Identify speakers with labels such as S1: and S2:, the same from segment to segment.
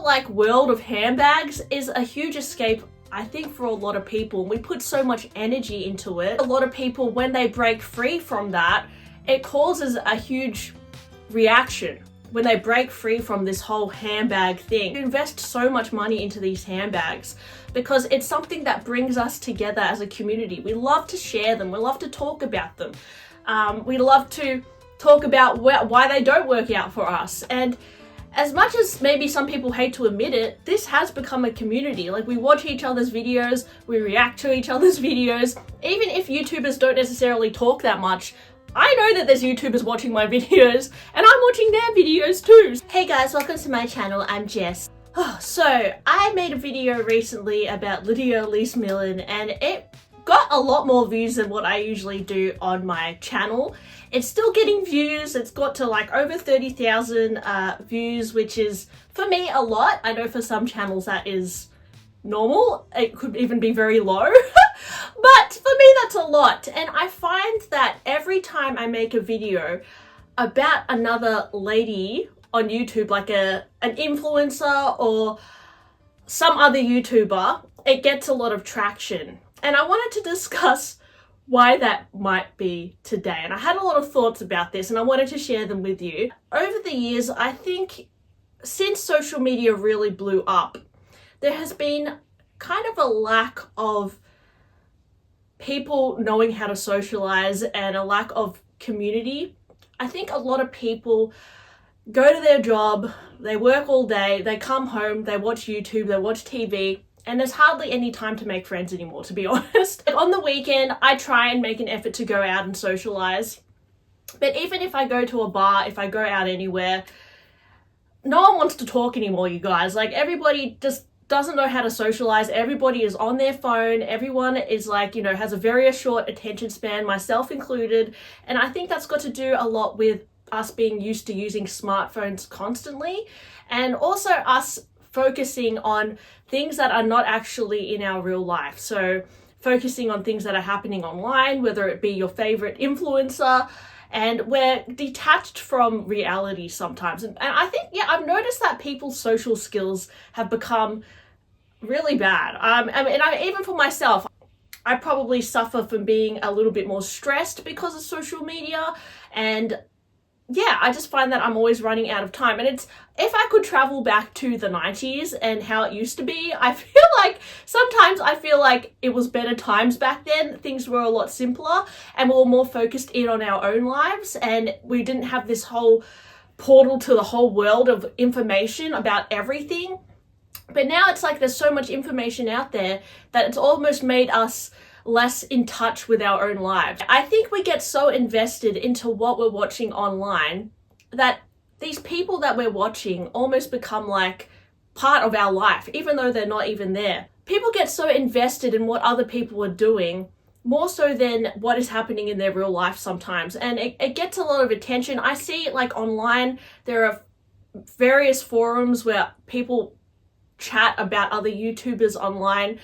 S1: like world of handbags is a huge escape, I think, for a lot of people. We put so much energy into it. A lot of people, when they break free from that, it causes a huge reaction. When they break free from this whole handbag thing, we invest so much money into these handbags because it's something that brings us together as a community. We love to share them. We love to talk about them. We love to talk about why they don't work out for us. And as much as maybe some people hate to admit it, this has become a community. Like, we watch each other's videos, we react to each other's videos. Even if YouTubers don't necessarily talk that much, I know that there's YouTubers watching my videos and I'm watching their videos too. Hey guys, welcome to my channel. I'm Jess. So I made a video recently about Idyl Earrings and it got a lot more views than what I usually do on my channel. It's still getting views. It's got to like over 30,000 views, which is for me a lot. I know for some channels that is normal. It could even be very low. But for me, that's a lot. And I find that every time I make a video about another lady on YouTube, like an influencer or some other YouTuber, it gets a lot of traction. And I wanted to discuss why that might be today. And I had a lot of thoughts about this and I wanted to share them with you. Over the years, I think since social media really blew up, there has been kind of a lack of people knowing how to socialize and a lack of community. I think a lot of people go to their job, they work all day, they come home, they watch YouTube, they watch TV, and there's hardly any time to make friends anymore, to be honest. On the weekend, I try and make an effort to go out and socialize. But even if I go to a bar, if I go out anywhere, no one wants to talk anymore, you guys. Like, everybody just doesn't know how to socialize. Everybody is on their phone. Everyone is like, has a very short attention span, myself included. And I think that's got to do a lot with us being used to using smartphones constantly, and also us focusing on things that are not actually in our real life. So focusing on things that are happening online, whether it be your favorite influencer, and we're detached from reality sometimes. And I think, I've noticed that people's social skills have become really bad. Even for myself, I probably suffer from being a little bit more stressed because of social media. And I just find that I'm always running out of time. And if I could travel back to the 90s and how it used to be, sometimes I feel like it was better times back then. Things were a lot simpler and we were more focused in on our own lives, and we didn't have this whole portal to the whole world of information about everything. But now it's like there's so much information out there that it's almost made us less in touch with our own lives. I think we get so invested into what we're watching online that these people that we're watching almost become like part of our life, even though they're not even there. People get so invested in what other people are doing, more so than what is happening in their real life sometimes. And it gets a lot of attention. I see like online, there are various forums where people chat about other YouTubers online,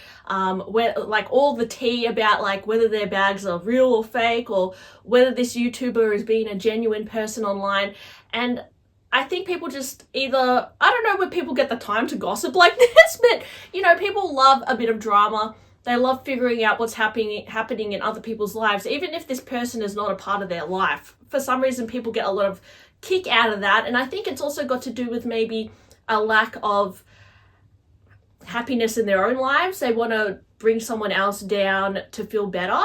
S1: where like all the tea about like whether their bags are real or fake, or whether this YouTuber is being a genuine person online. And I think people just I don't know where people get the time to gossip like this, but people love a bit of drama. They love figuring out what's happening in other people's lives, even if this person is not a part of their life. For some reason, people get a lot of kick out of that. And I think it's also got to do with maybe a lack of happiness in their own lives. They want to bring someone else down to feel better.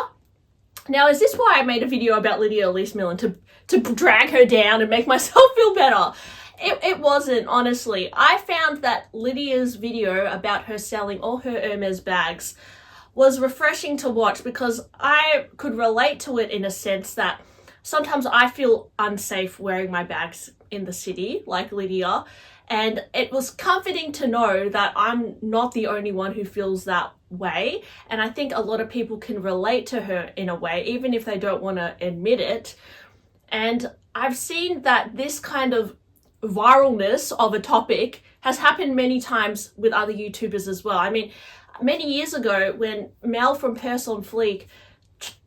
S1: Now, is this why I made a video about Idyl Earrings to drag her down and make myself feel better? It wasn't, honestly. I found that Lydia's video about her selling all her Hermes bags was refreshing to watch because I could relate to it in a sense that sometimes I feel unsafe wearing my bags in the city, like Lydia. And it was comforting to know that I'm not the only one who feels that way. And I think a lot of people can relate to her in a way, even if they don't want to admit it. And I've seen that this kind of viralness of a topic has happened many times with other YouTubers as well. I mean, many years ago when Mel from Purse on Fleek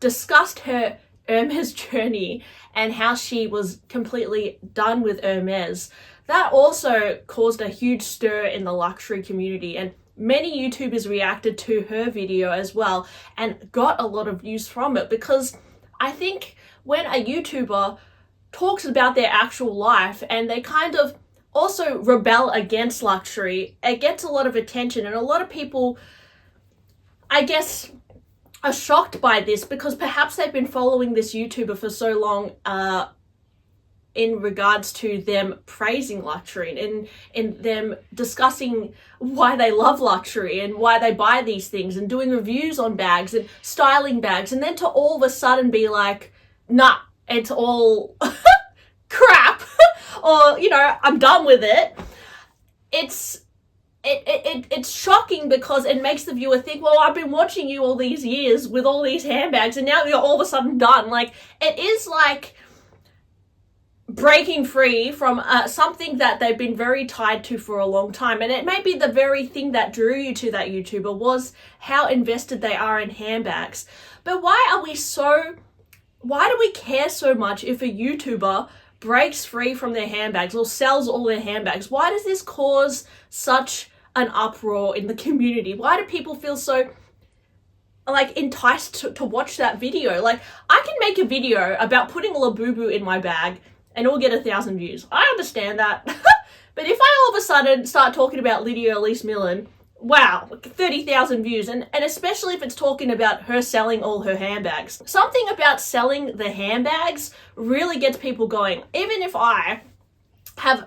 S1: discussed her Hermes journey and how she was completely done with Hermes, that also caused a huge stir in the luxury community, and many YouTubers reacted to her video as well and got a lot of views from it, because I think when a YouTuber talks about their actual life and they kind of also rebel against luxury, it gets a lot of attention, and a lot of people, I guess, are shocked by this because perhaps they've been following this YouTuber for so long in regards to them praising luxury and in them discussing why they love luxury and why they buy these things and doing reviews on bags and styling bags, and then to all of a sudden be like, nah, it's all crap, or, you know, I'm done with it. It's shocking because it makes the viewer think, well, I've been watching you all these years with all these handbags and now you're all of a sudden done. Like, it is like breaking free from something that they've been very tied to for a long time. And it may be the very thing that drew you to that YouTuber was how invested they are in handbags. But why do we care so much if a YouTuber breaks free from their handbags or sells all their handbags? Why does this cause such an uproar in the community? Why do people feel so like enticed to watch that video? Like, I can make a video about putting a Labubu in my bag and it'll get 1,000 views. I understand that. But if I all of a sudden start talking about Lydia Elise Millen, wow, 30,000 views, and especially if it's talking about her selling all her handbags. Something about selling the handbags really gets people going. Even if I have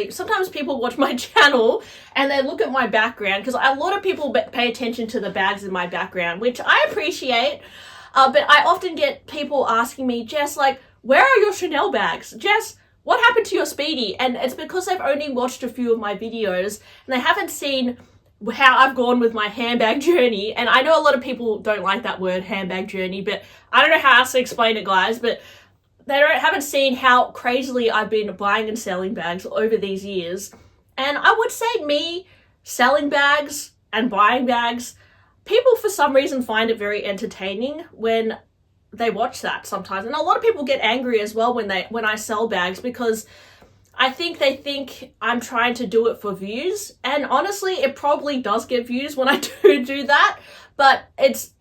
S1: sometimes people watch my channel and they look at my background, because a lot of people pay attention to the bags in my background, which I appreciate, but I often get people asking me, Jess, like, where are your Chanel bags? Jess, what happened to your Speedy? And it's because they've only watched a few of my videos and they haven't seen how I've gone with my handbag journey. And I know a lot of people don't like that word, handbag journey, but I don't know how else to explain it, guys, but they haven't seen how crazily I've been buying and selling bags over these years. And I would say me selling bags and buying bags, people for some reason find it very entertaining when they watch that sometimes. And a lot of people get angry as well when I sell bags, because I think they think I'm trying to do it for views. And honestly, it probably does get views when I do that. But it's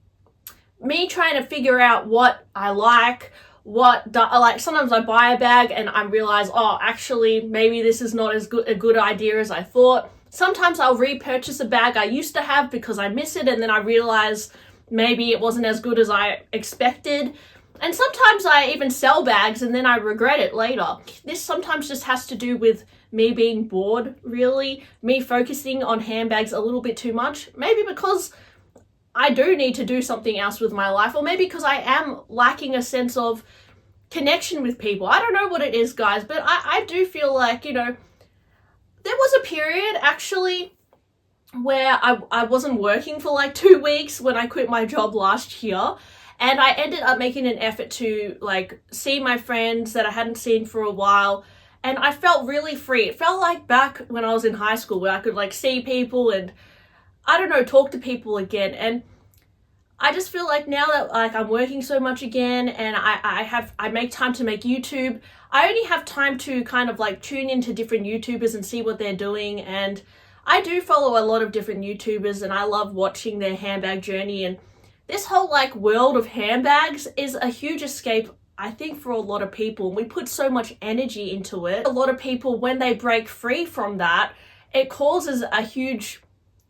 S1: me trying to figure out what I like, sometimes I buy a bag and I realize, oh, actually, maybe this is not as a good idea as I thought. Sometimes I'll repurchase a bag I used to have because I miss it, and then I realize maybe it wasn't as good as I expected. And sometimes I even sell bags and then I regret it later. This sometimes just has to do with me being bored, really. Me focusing on handbags a little bit too much. Maybe because I do need to do something else with my life, or maybe because I am lacking a sense of connection with people. I don't know what it is, guys, but I do feel like, you know, there was a period actually where I wasn't working for like 2 weeks when I quit my job last year. And I ended up making an effort to like see my friends that I hadn't seen for a while. And I felt really free. It felt like back when I was in high school where I could like see people and, I don't know, talk to people again. And I just feel like now that like I'm working so much again and I make time to make YouTube, I only have time to kind of like tune into different YouTubers and see what they're doing. And I do follow a lot of different YouTubers and I love watching their handbag journey. And this whole like world of handbags is a huge escape, I think, for a lot of people. We put so much energy into it. A lot of people, when they break free from that, it causes a huge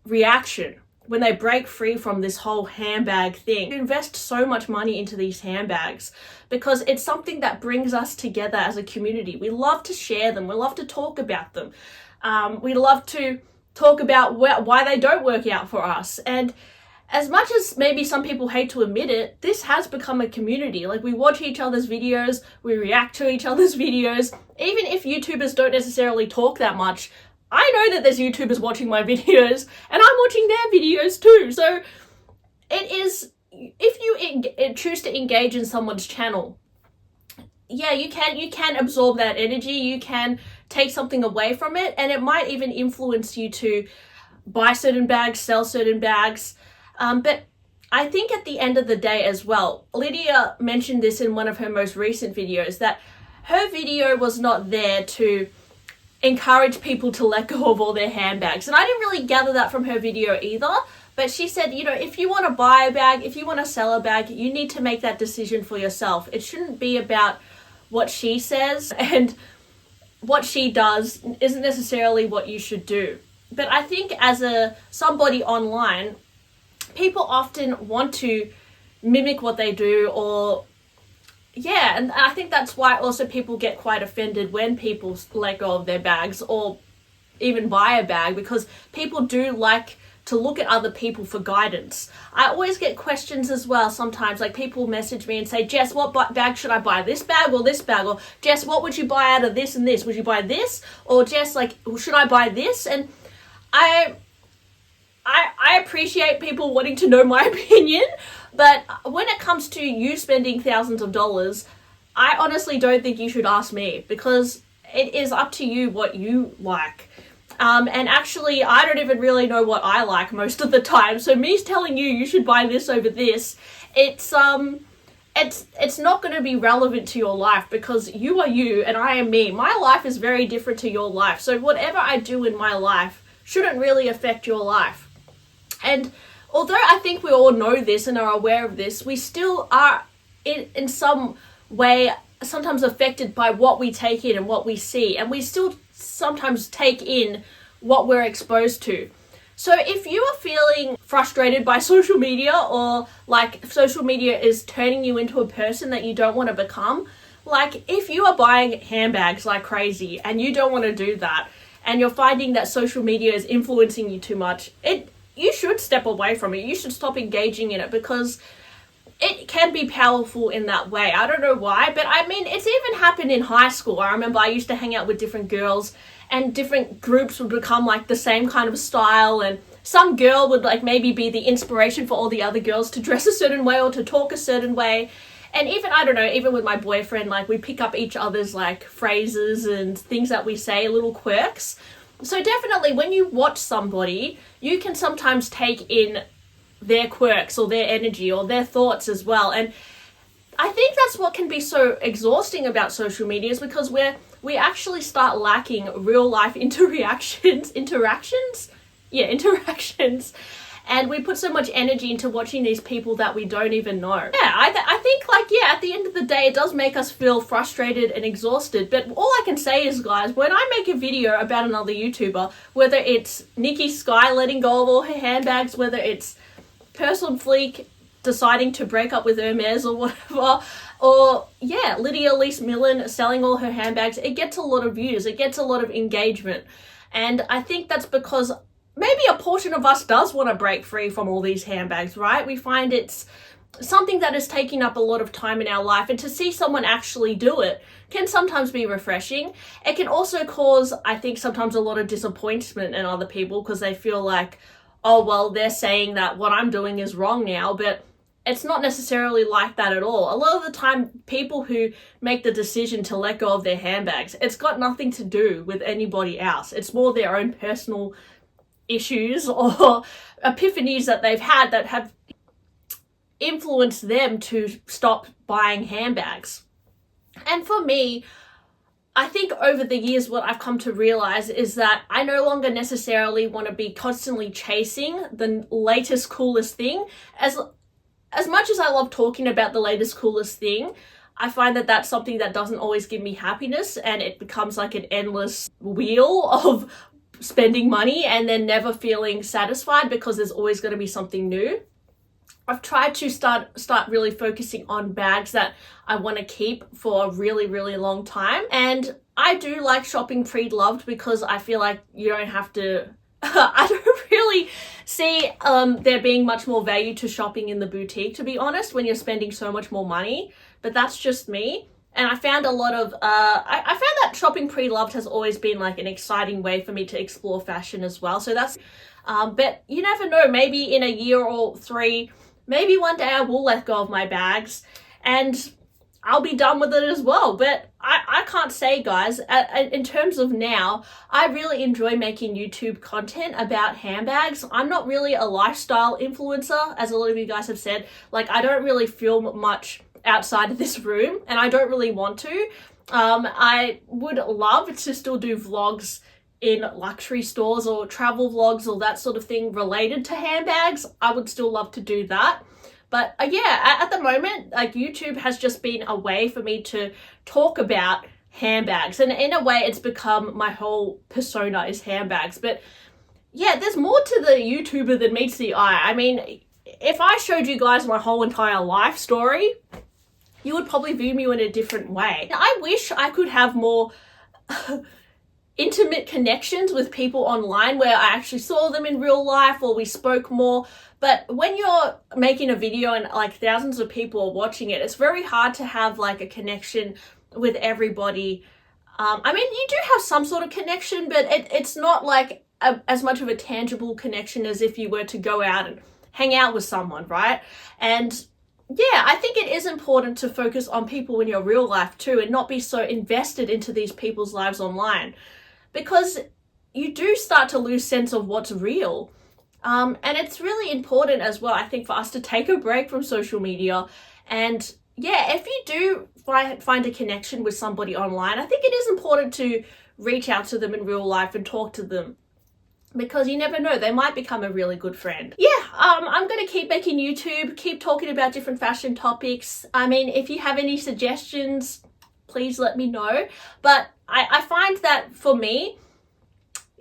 S1: reaction. When they break free from this whole handbag thing, we invest so much money into these handbags because it's something that brings us together as a community. We love to share them. We love to talk about them. We love to talk about why they don't work out for us. And as much as maybe some people hate to admit it, this has become a community. Like, we watch each other's videos, we react to each other's videos. Even if YouTubers don't necessarily talk that much, I know that there's YouTubers watching my videos and I'm watching their videos too. So it is, if you choose to engage in someone's channel, yeah, you can absorb that energy, you can take something away from it, and it might even influence you to buy certain bags, sell certain bags. But I think at the end of the day as well, Lydia mentioned this in one of her most recent videos, that her video was not there to encourage people to let go of all their handbags. And I didn't really gather that from her video either. But she said, you know, if you want to buy a bag, if you want to sell a bag, you need to make that decision for yourself. It shouldn't be about what she says, and what she does isn't necessarily what you should do. But I think as somebody online, people often want to mimic what they do, or yeah, and I think that's why also people get quite offended when people let go of their bags or even buy a bag, because people do like to look at other people for guidance. I always get questions as well sometimes, like people message me and say, Jess, what bag should I buy? This bag or this bag? Or Jess, what would you buy out of this and this? Would you buy this? Or Jess, like, should I buy this? And I appreciate people wanting to know my opinion, but when it comes to you spending thousands of dollars, I honestly don't think you should ask me, because it is up to you what you like. And actually, I don't even really know what I like most of the time. So me telling you should buy this over this, it's not going to be relevant to your life, because you are you and I am me. My life is very different to your life. So whatever I do in my life shouldn't really affect your life. And although I think we all know this and are aware of this, we still are in some way sometimes affected by what we take in and what we see. And we still sometimes take in what we're exposed to. So if you are feeling frustrated by social media, or like social media is turning you into a person that you don't want to become, like if you are buying handbags like crazy and you don't want to do that, and you're finding that social media is influencing you too much, you should step away from it. You should stop engaging in it, because it can be powerful in that way. I don't know why, but I mean, it's even happened in high school. I remember I used to hang out with different girls, and different groups would become like the same kind of style, and some girl would like maybe be the inspiration for all the other girls to dress a certain way or to talk a certain way. And even, I don't know, even with my boyfriend, like we pick up each other's like phrases and things that we say, little quirks. So definitely when you watch somebody, you can sometimes take in their quirks or their energy or their thoughts as well. And I think that's what can be so exhausting about social media, is because we actually start lacking real life interactions. And we put so much energy into watching these people that we don't even know. Yeah, I think like, yeah, at the end of the day, it does make us feel frustrated and exhausted. But all I can say is, guys, when I make a video about another YouTuber, whether it's Nikki Sky letting go of all her handbags, whether it's Person Fleek deciding to break up with Hermes or whatever, or yeah, Lydia Elise Millen selling all her handbags, it gets a lot of views, it gets a lot of engagement. And I think that's because maybe a portion of us does want to break free from all these handbags, right? We find it's something that is taking up a lot of time in our life, and to see someone actually do it can sometimes be refreshing. It can also cause, I think, sometimes a lot of disappointment in other people, because they feel like, oh, well, they're saying that what I'm doing is wrong now, but it's not necessarily like that at all. A lot of the time, people who make the decision to let go of their handbags, it's got nothing to do with anybody else. It's more their own personal issues or epiphanies that they've had that have influenced them to stop buying handbags. And for me, I think over the years, what I've come to realize is that I no longer necessarily want to be constantly chasing the latest, coolest thing. As much as I love talking about the latest, coolest thing, I find that that's something that doesn't always give me happiness, and it becomes like an endless wheel of spending money and then never feeling satisfied, because there's always going to be something new. I've tried to start really focusing on bags that I want to keep for a really, really long time. And I do like shopping pre-loved, because I feel like you don't have to I don't really see there being much more value to shopping in the boutique, to be honest, when you're spending so much more money. But that's just me. And I found a lot of, I found that shopping pre-loved has always been like an exciting way for me to explore fashion as well. So that's, but you never know, maybe in a year or 3, maybe one day I will let go of my bags and I'll be done with it as well. But I can't say, guys, in terms of now, I really enjoy making YouTube content about handbags. I'm not really a lifestyle influencer, as a lot of you guys have said. Like, I don't really film much outside of this room, and I don't really want to. I would love to still do vlogs in luxury stores or travel vlogs or that sort of thing related to handbags. I would still love to do that. But yeah, at the moment, like, YouTube has just been a way for me to talk about handbags. And in a way, it's become my whole persona is handbags. But yeah, there's more to the YouTuber than meets the eye. I mean, if I showed you guys my whole entire life story, you would probably view me in a different way. I wish I could have more intimate connections with people online where I actually saw them in real life or we spoke more. But when you're making a video and like thousands of people are watching it, it's very hard to have like a connection with everybody. I mean, you do have some sort of connection, but it's not like as much of a tangible connection as if you were to go out and hang out with someone, right? And yeah, I think it is important to focus on people in your real life too and not be so invested into these people's lives online, because you do start to lose sense of what's real. And it's really important as well, I think, for us to take a break from social media. And yeah, if you do find a connection with somebody online, I think it is important to reach out to them in real life and talk to them, because you never know, they might become a really good friend. Yeah, I'm going to keep making YouTube, keep talking about different fashion topics. I mean, if you have any suggestions, please let me know. But I find that for me,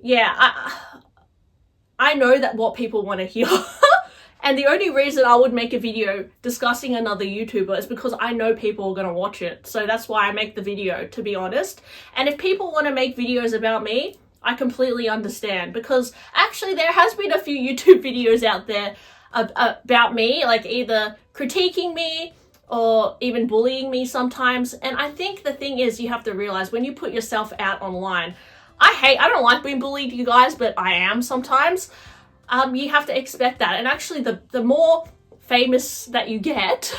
S1: yeah, I know that what people want to hear. And the only reason I would make a video discussing another YouTuber is because I know people are going to watch it. So that's why I make the video, to be honest. And if people want to make videos about me, I completely understand, because actually there has been a few YouTube videos out there about me, like either critiquing me or even bullying me sometimes. And I think the thing is, you have to realize when you put yourself out online, I don't like being bullied, you guys, but I am sometimes. You have to expect that. And actually the more famous that you get,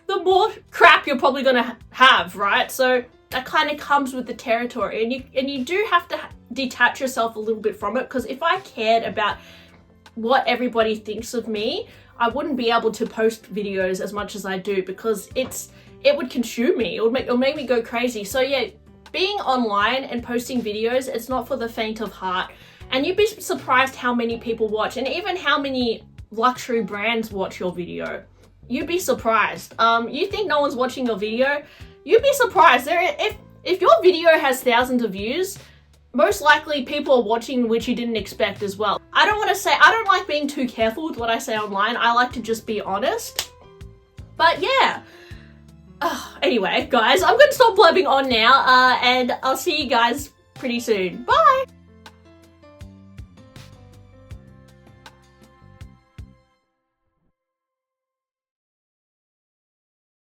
S1: the more crap you're probably gonna have, right? So that kind of comes with the territory, and you do have to detach yourself a little bit from it, because if I cared about what everybody thinks of me, I wouldn't be able to post videos as much as I do, because it would consume me. It'll make me go crazy. So yeah, being online and posting videos, it's not for the faint of heart. And you'd be surprised how many people watch, and even how many luxury brands watch your video. You'd be surprised. You think no one's watching your video? You'd be surprised. If your video has thousands of views, most likely people are watching which you didn't expect as well. I don't like being too careful with what I say online. I like to just be honest. But yeah. Anyway, guys, I'm going to stop blabbing on now, and I'll see you guys pretty soon. Bye!